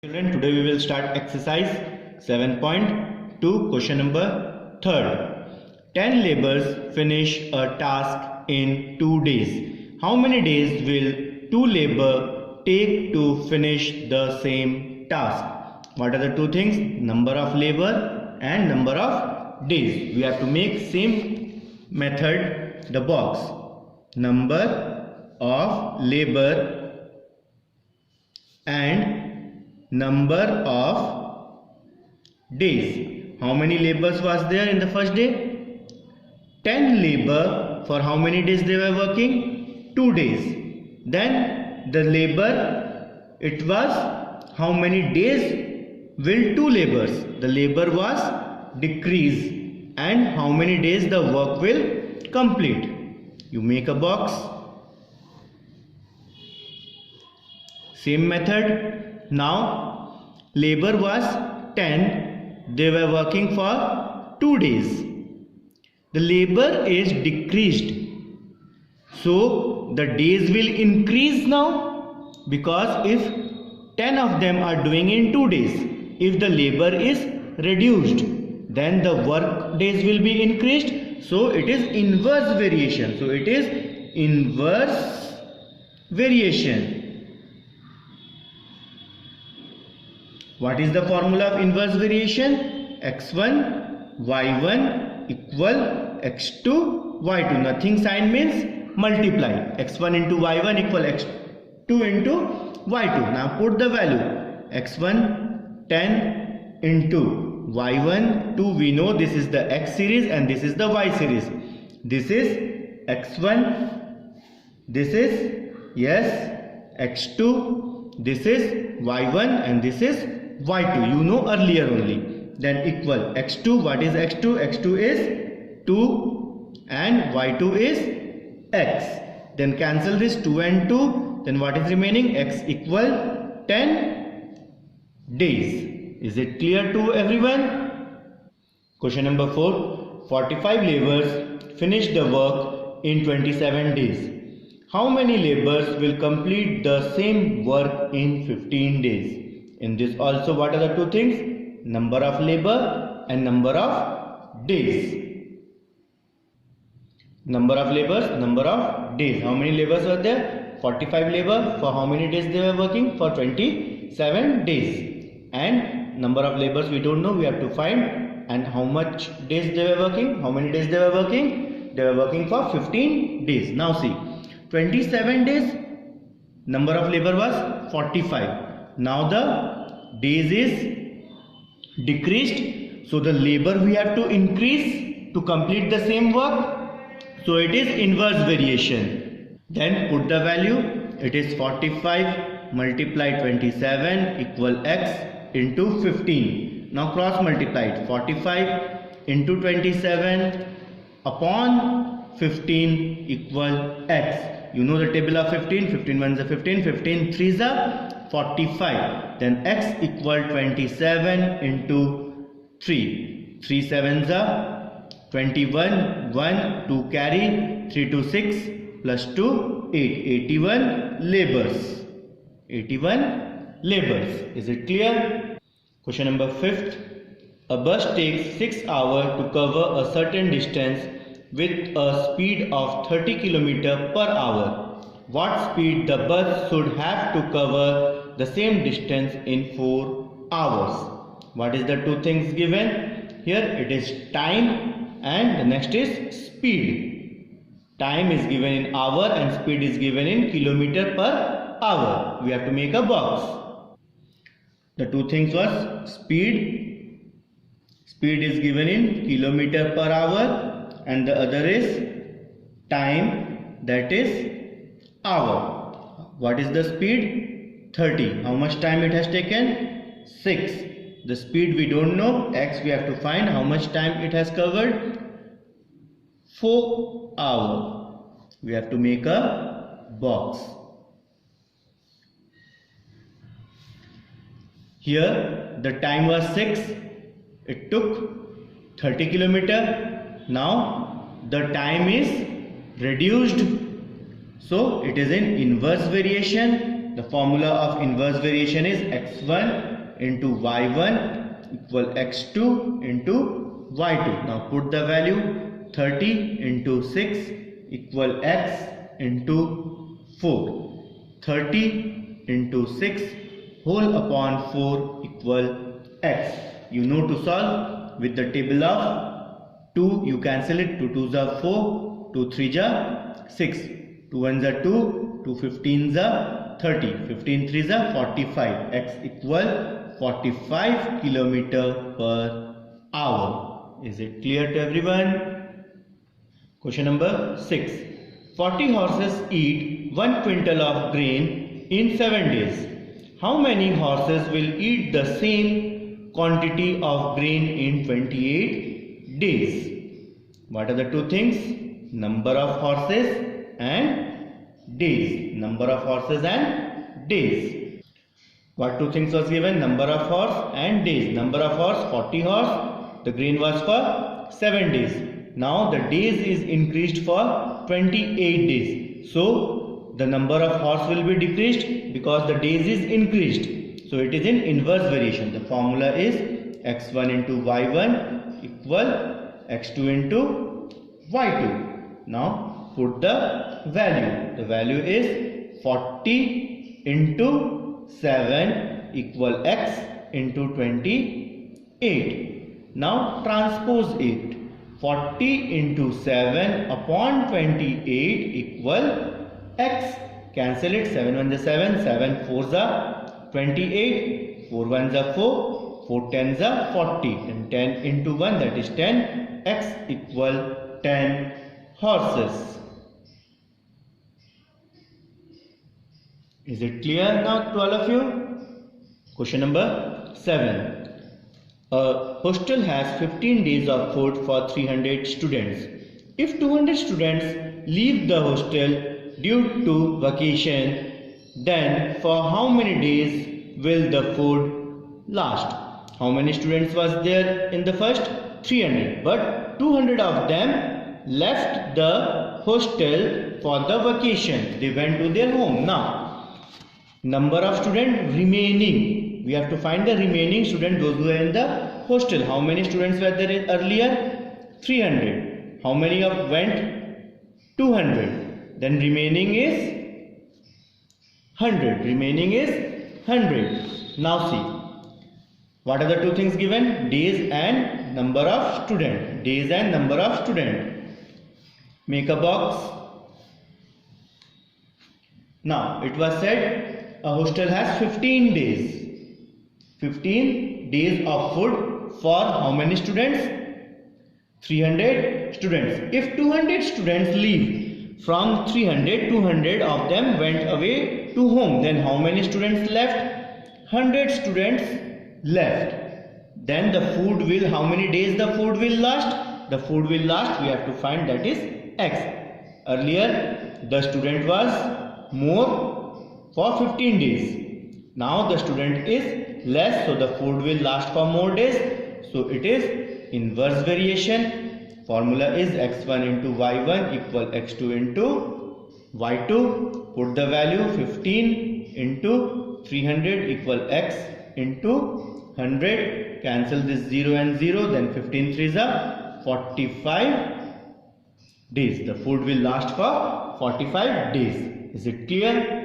Children, today we will start exercise 7.2, question number 3rd. 10 laborers finish a task in 2 days. How many days will 2 labor take to finish the same task? What are the two things? Number of labor and number of days. We have to make same method the box. Number of labor and number of days. How many labors was there in the first day? 10 labor. For how many days they were working? 2 days. Then the labor, it was how many days will 2 labors? The labor was decreased. And how many days the work will complete? You make a box. Same method. Now labor was 10, they were working for 2 days. The labor is decreased, so the days will increase now, because if 10 of them are doing in 2 days, if the labor is reduced, then the work days will be increased. So it is inverse variation. So it is inverse variation. What is the formula of inverse variation? x1 y1 equal x2 y2. Nothing sign means multiply. x1 into y1 equal x2 into y2. Now put the value. x1 10 into y1 2. We know this is the x series and this is the y series. This is x1. This is x2. This is y1 and this is y2, you know earlier only. Then equal x2. What is x2? x2 is 2 and y2 is x. Then cancel this 2 and 2. Then what is remaining? X equal 10 days. Is it clear to everyone? Question number 4. 45 laborers finish the work in 27 days. How many laborers will complete the same work in 15 days? In this also, what are the two things? Number of labor and number of days. Number of laborers, number of days. How many laborers were there? 45 labor. For how many days they were working? For 27 days. And number of laborers we don't know, we have to find. And how much days they were working? How many days they were working? They were working for 15 days. Now see, 27 days, number of labor was 45. Now the days is decreased, so the labor we have to increase to complete the same work. So it is inverse variation. Then put the value. It is 45 multiply 27 equal x into 15. Now cross multiply it. 45 into 27 upon 15 equal x. You know the table of 15. 15 ones are 15. 15 threes are 45. Then x equal 27 into 3. 3 sevens are 21. 1 2 carry. 3 to 6 plus 2 8. 81 labors. 81 labors. Is it clear? Question number 5th. A bus takes 6 hours to cover a certain distance with a speed of 30 km per hour. What speed the bus should have to cover the same distance in 4 hours? What is the two things given? Here it is time and the next is speed. Time is given in hour and speed is given in kilometer per hour. We have to make a box. The two things was speed. Speed is given in kilometer per hour and the other is time, that is hour. What is the speed? 30. How much time it has taken? 6. The speed we don't know. X we have to find. How much time it has covered? 4 hours. We have to make a box. Here the time was 6. It took 30 km. Now the time is reduced. So it is in inverse variation. The formula of inverse variation is x1 into y1 equal x2 into y2. Now put the value 30 into 6 equal x into 4. 30 into 6 whole upon 4 equal x. You know to solve with the table of 2. You cancel it. 2 2s are 4, 2 3s are 6, 2 1s are 2, 2 15s are 30, 15 3s are 45. X equal 45 kilometer per hour. Is it clear to everyone? Question number 6. 40 horses eat 1 quintal of grain in 7 days. How many horses will eat the same quantity of grain in 28 days? What are the two things? Number of horses and days. Number of horses and days. What two things was given? Number of horse and days. Number of horse 40 horse. The grain was for 7 days. Now the days is increased for 28 days. So the number of horse will be decreased because the days is increased. So it is in inverse variation. The formula is x1 into y1 equal x2 into y2. Now put the value. The value is 40 into 7 equal x into 28. Now transpose it. 40 into 7 upon 28 equal x. Cancel it. 7 1s are 7, 7 4s are 28, 4 1s are 4, 4 10s are 40. And 10 into 1, that is 10. X equal 10 horses. Is it clear now to all of you? Question number 7. A hostel has 15 days of food for 300 students. If 200 students leave the hostel due to vacation, then for how many days will the food last? How many students was there in the first? 300. But 200 of them left the hostel for the vacation. They went to their home. Now, number of students remaining. We have to find the remaining students, those who are in the hostel. How many students were there earlier? 300. How many of went? 200. Then remaining is 100. Remaining is 100. Now see. What are the two things given? Days and number of students. Days and number of students. Make a box. Now it was said a hostel has 15 days. 15 days of food for how many students? 300 students. If 200 students leave from 300, 200 of them went away to home. Then how many students left? 100 students left. Then the food will, how many days the food will last? The food will last, we have to find, that is x. Earlier the student was more for 15 days. Now the student is less, so the food will last for more days. So it is inverse variation. Formula is x1 into y1 equal x2 into y2. Put the value 15 into 300 equal x into 100. Cancel this 0 and 0. Then 15 3s are 45 days. The food will last for 45 days. Is it clear?